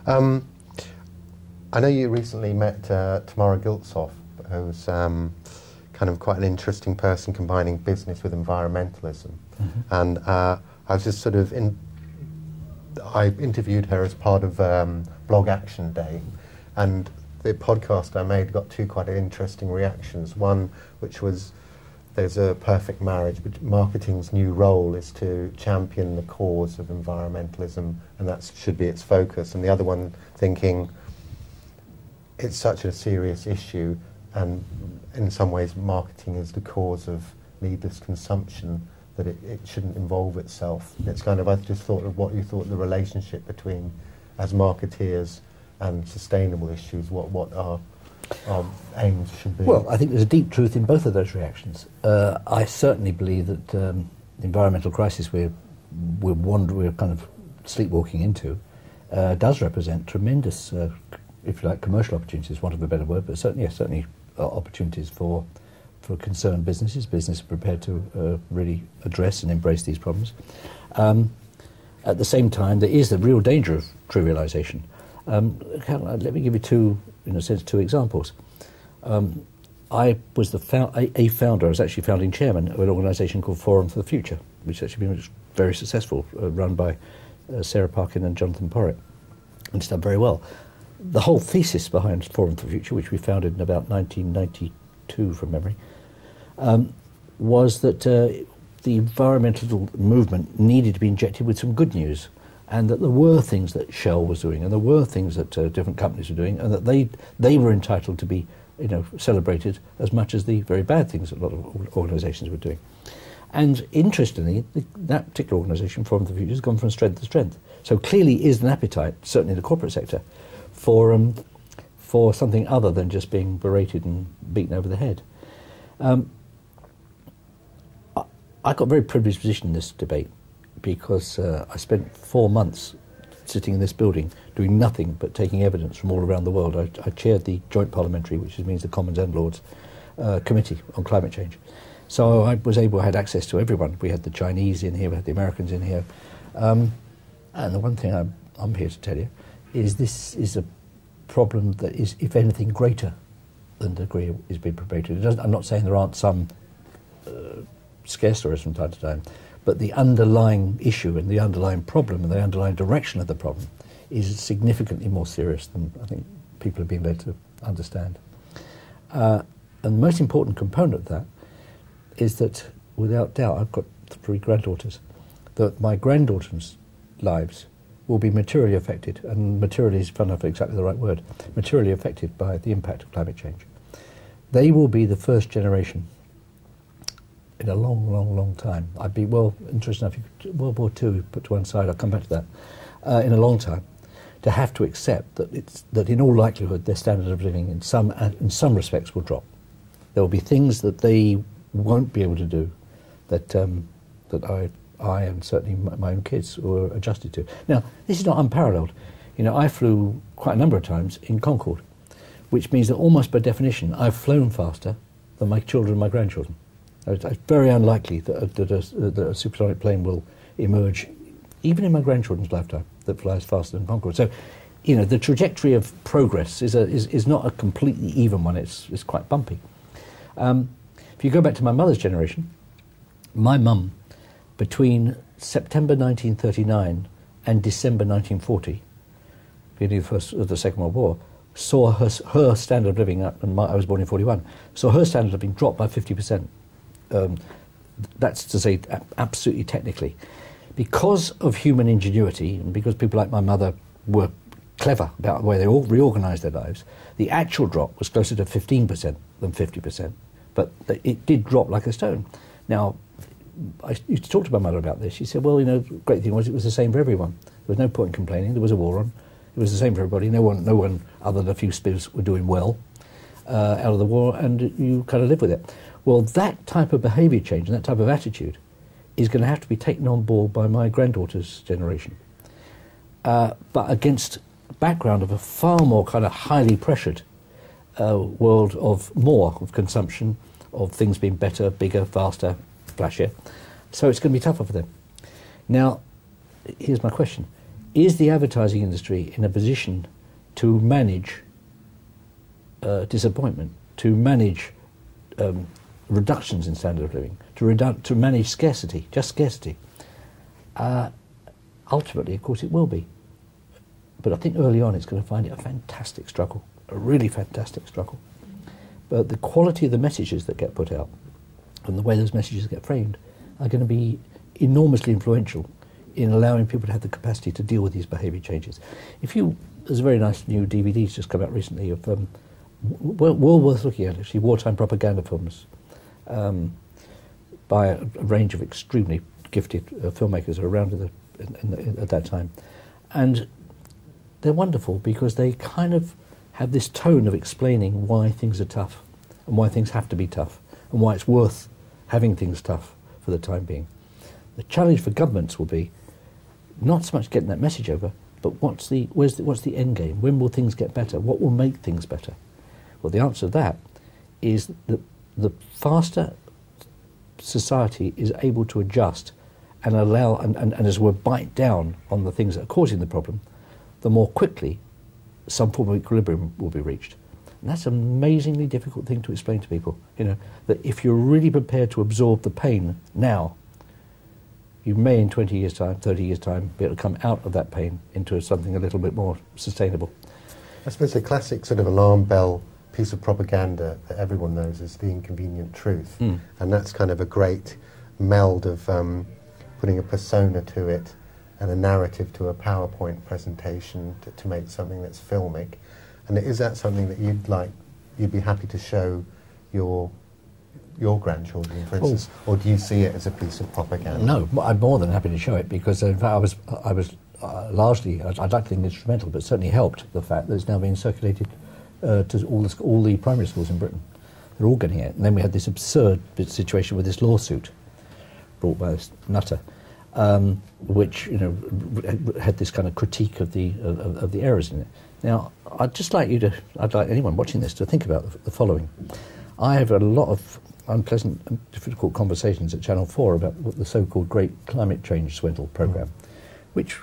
I know you recently met Tamara Giltsoff, who's kind of quite an interesting person combining business with environmentalism. And I was just sort of I interviewed her as part of Blog Action Day, and the podcast I made got two quite interesting reactions. One, which was, there's a perfect marriage, but marketing's new role is to champion the cause of environmentalism, and that should be its focus. And the other one thinking, it's such a serious issue, and in some ways marketing is the cause of needless consumption, that it shouldn't involve itself. It's kind of, I just thought of what you thought the relationship between, as marketeers, and sustainable issues, what our aims should be. Well, I think there's a deep truth in both of those reactions. I certainly believe that the environmental crisis we're kind of sleepwalking into does represent tremendous, if you like, commercial opportunities, want of a better word, but certainly opportunities for concerned business prepared to really address and embrace these problems. At the same time, there is the real danger of trivialization. Let me give you two examples. I was a founder. I was actually founding chairman of an organisation called Forum for the Future, which has actually been very successful, run by Sarah Parkin and Jonathan Porritt, and it's done very well. The whole thesis behind Forum for the Future, which we founded in about 1992 from memory, was that the environmental movement needed to be injected with some good news, and that there were things that Shell was doing, and there were things that different companies were doing, and that they were entitled to be, celebrated as much as the very bad things that a lot of organisations were doing. And interestingly, that particular organisation, Forum for the Future, has gone from strength to strength. So clearly is an appetite, certainly in the corporate sector, for something other than just being berated and beaten over the head. I got a very privileged position in this debate, because I spent 4 months sitting in this building doing nothing but taking evidence from all around the world. I chaired the Joint Parliamentary, which means the Commons and Lords, Committee on Climate Change. So I had access to everyone. We had the Chinese in here, we had the Americans in here. And the one thing I'm here to tell you is this is a problem that is, if anything, greater than the degree is being probated. I'm not saying there aren't some scare stories from time to time, but the underlying issue and the underlying problem and the underlying direction of the problem is significantly more serious than I think people have been led to understand. And the most important component of that is that, without doubt, I've got 3 granddaughters, that my granddaughters' lives will be materially affected, and materially is, fun enough, exactly the right word, materially affected by the impact of climate change. They will be the first generation in a long time. I'd be, interested enough, World War II put to one side, I'll come back to that, in a long time, to have to accept that in all likelihood their standard of living in some respects will drop. There will be things that they won't be able to do that I and certainly my own kids were adjusted to. Now, this is not unparalleled. I flew quite a number of times in Concorde, which means that almost by definition I've flown faster than my children and my grandchildren. It's very unlikely that a supersonic plane will emerge, even in my grandchildren's lifetime, that flies faster than Concorde. So, the trajectory of progress is not a completely even one. It's quite bumpy. If you go back to my mother's generation, my mum, between September 1939 and December 1940, beginning of the Second World War, saw her standard of living up, and I was born in 41, saw her standard of living drop by 50%. That's to say, absolutely technically. Because of human ingenuity, and because people like my mother were clever about the way they all reorganised their lives, the actual drop was closer to 15% than 50%. But it did drop like a stone. Now, I used to talk to my mother about this. She said, well, the great thing was it was the same for everyone. There was no point in complaining. There was a war on. It was the same for everybody. No one other than a few spivs were doing well out of the war, and you kind of live with it. Well, that type of behaviour change and that type of attitude is going to have to be taken on board by my granddaughter's generation. But against a background of a far more kind of highly pressured world of more of consumption, of things being better, bigger, faster, flashier. So it's going to be tougher for them. Now, here's my question. is the advertising industry in a position to manage disappointment, to manage reductions in standard of living, to manage scarcity, just scarcity? Ultimately, of course, it will be. But I think early on it's going to find it a fantastic struggle, a really fantastic struggle. But the quality of the messages that get put out and the way those messages get framed are going to be enormously influential in allowing people to have the capacity to deal with these behaviour changes. There's a very nice new DVD just come out recently of, well worth looking at actually, wartime propaganda films by a range of extremely gifted filmmakers who were around at that time. And they're wonderful because they kind of have this tone of explaining why things are tough and why things have to be tough and why it's worth having things tough for the time being. The challenge for governments will be not so much getting that message over, but what's the end game? When will things get better? What will make things better? Well, the answer to that is that the faster society is able to adjust and allow, and as we bite down on the things that are causing the problem, the more quickly some form of equilibrium will be reached. And that's an amazingly difficult thing to explain to people, that if you're really prepared to absorb the pain now, you may in 20 years' time, 30 years' time, be able to come out of that pain into something a little bit more sustainable. I suppose a classic sort of alarm bell piece of propaganda that everyone knows is the inconvenient truth. And that's kind of a great meld of putting a persona to it and a narrative to a PowerPoint presentation to make something that's filmic. And is that something that you'd be happy to show your grandchildren, for instance, or do you see it as a piece of propaganda? No, I'm more than happy to show it because in fact I was largely, I'd like to think instrumental, but certainly helped the fact that it's now being circulated to all the primary schools in Britain. They're all getting it. And then we had this absurd situation with this lawsuit brought by this nutter, which had this kind of critique of the errors in it. Now, I'd like anyone watching this to think about the following. I have a lot of unpleasant and difficult conversations at Channel 4 about what the so-called Great Climate Change Swindle programme, which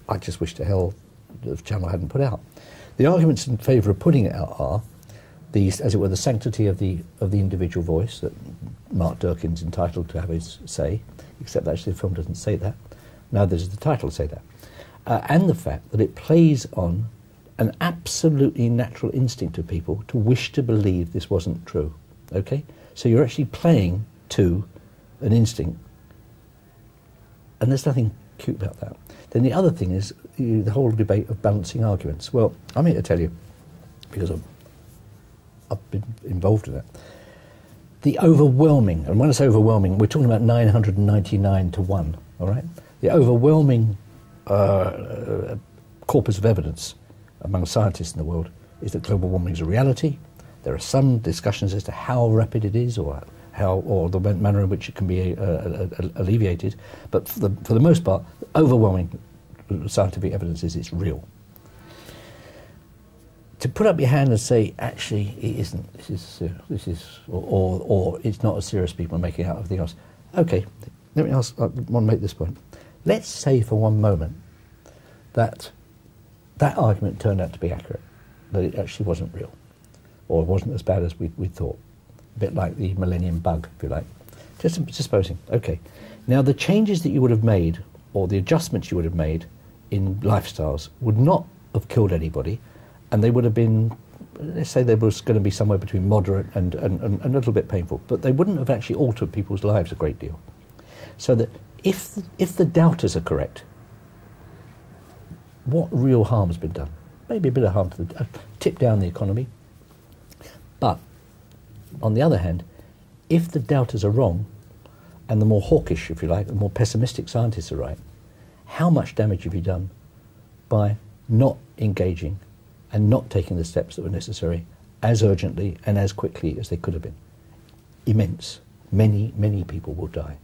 I just wish to hell the channel hadn't put out. The arguments in favour of putting it out are, as it were, the sanctity of the individual voice, that Mark Durkin's entitled to have his say, except actually the film doesn't say that. Neither does the title say that. And the fact that it plays on an absolutely natural instinct of people to wish to believe this wasn't true. Okay? So you're actually playing to an instinct, and there's nothing cute about that. Then the other thing is the whole debate of balancing arguments. Well, I'm here to tell you, because I've been involved in that, the overwhelming, and when I say overwhelming, we're talking about 999 to 1, all right? The overwhelming corpus of evidence among scientists in the world is that global warming is a reality. There are some discussions as to how rapid it is, or the manner in which it can be alleviated. But for the most part, overwhelming scientific evidence is it's real. To put up your hand and say, actually, it isn't. This is, or it's not as serious as people are making out of everything else. Okay, let me ask. I want to make this point. Let's say for one moment that argument turned out to be accurate, that it actually wasn't real, or wasn't as bad as we thought. A bit like the millennium bug, if you like. Just supposing. Okay. Now, the changes that you would have made, or the adjustments you would have made in lifestyles, would not have killed anybody, and they would have been, let's say there was going to be somewhere between moderate and a little bit painful, but they wouldn't have actually altered people's lives a great deal. So that if the doubters are correct, what real harm has been done? Maybe a bit of harm to tip down the economy. But on the other hand, if the doubters are wrong, and the more hawkish, if you like, the more pessimistic scientists are right, how much damage have you done by not engaging and not taking the steps that were necessary as urgently and as quickly as they could have been? Immense. Many, many people will die.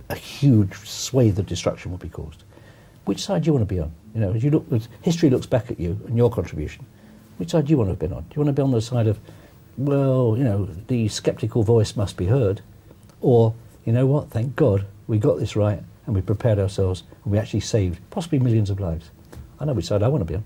A huge swathe of destruction will be caused. Which side do you want to be on? As history looks back at you and your contribution, which side do you want to have been on? Do you want to be on the side of, well, the sceptical voice must be heard, or, you know what, thank God we got this right and we prepared ourselves, and we actually saved possibly millions of lives. I know which side I want to be on.